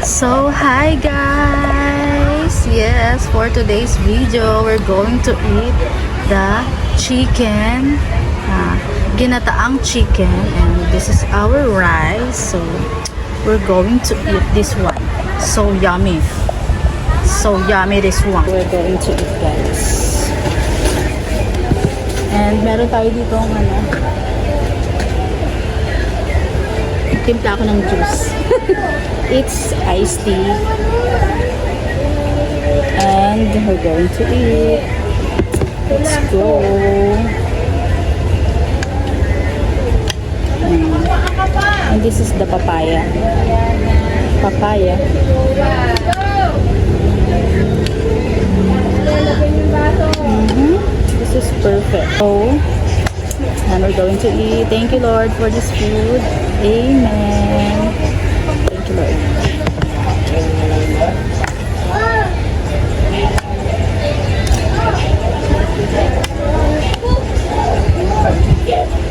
So, hi guys! Yes, for today's video, we're going to eat the chicken, ginataang chicken, and this is our rice. So, we're going to eat this one. So yummy. So yummy this one. We're going to eat, guys. And meron tayo dito ng timpla ako ng juice. It's iced tea. And we're going to eat. Let's go. And this is the papaya. Papaya. This is perfect. So, and we're going to eat. Thank you, Lord, for this food. Amen. Thank you, Lord.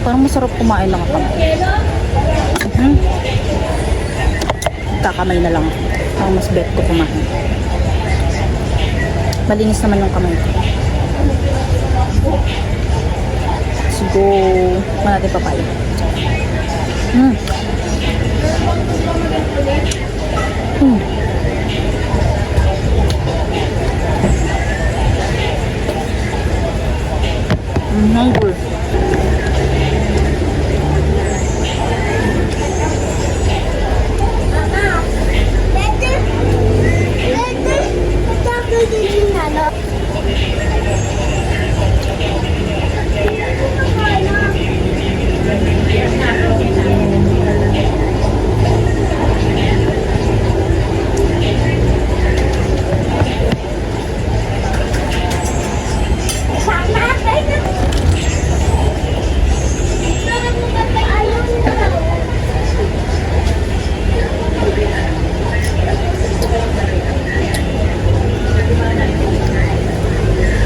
Parang masarap kumain lang ako. Kakamay na lang. Parang mas bet ko kumain. Malinis naman yung kamay ko. Let's go. Wala natin papaya. Hungry.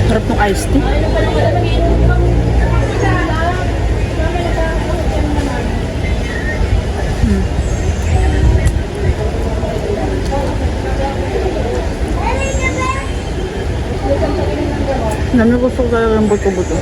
Harap ng iced tea. Gusto ko talaga yung buto-buto.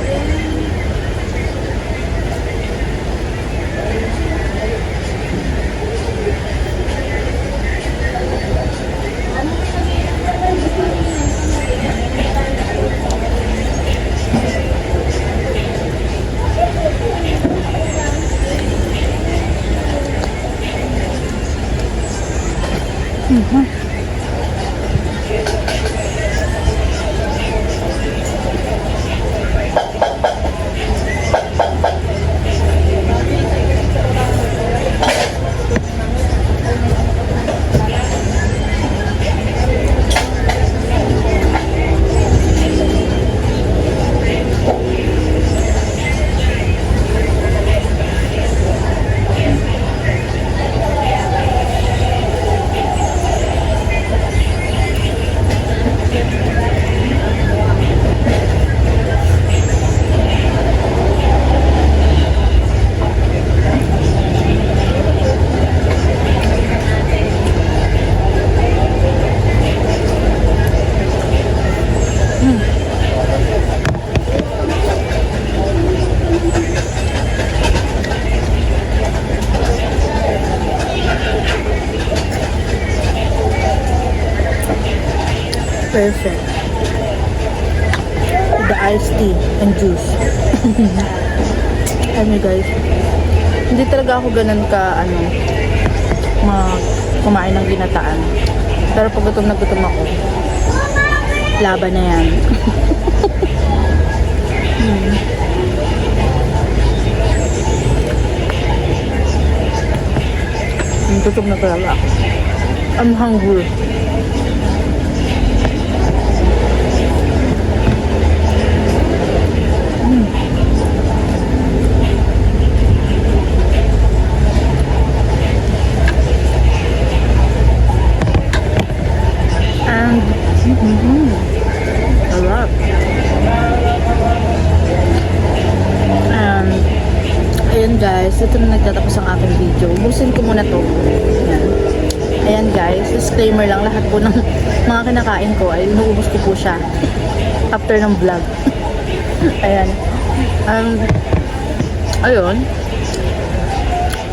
Perfect. The iced tea and juice. Ano guys, hindi talaga ako ganun ka kumain ng ginataan. Pero pag gutom na gutom ako, laban na yan. Gutom na talaga ako. I'm hungry. Sarap. Ayun guys, ito na nagtatapos ang aking video. Ubusin ko muna to. Ayan. Ayan Ayan guys, disclaimer lang, lahat po ng mga kinakain ko ay inuubos ko po siya after ng vlog. Ayan. Ayun.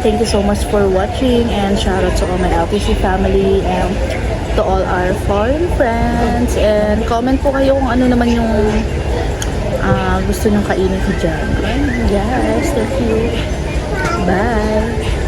Thank you so much for watching and shout out to all my LPC family and to all our foreign friends. And comment po kayo kung ano naman yung gusto nyong kainin ko dyan. Yes, thank you. Bye!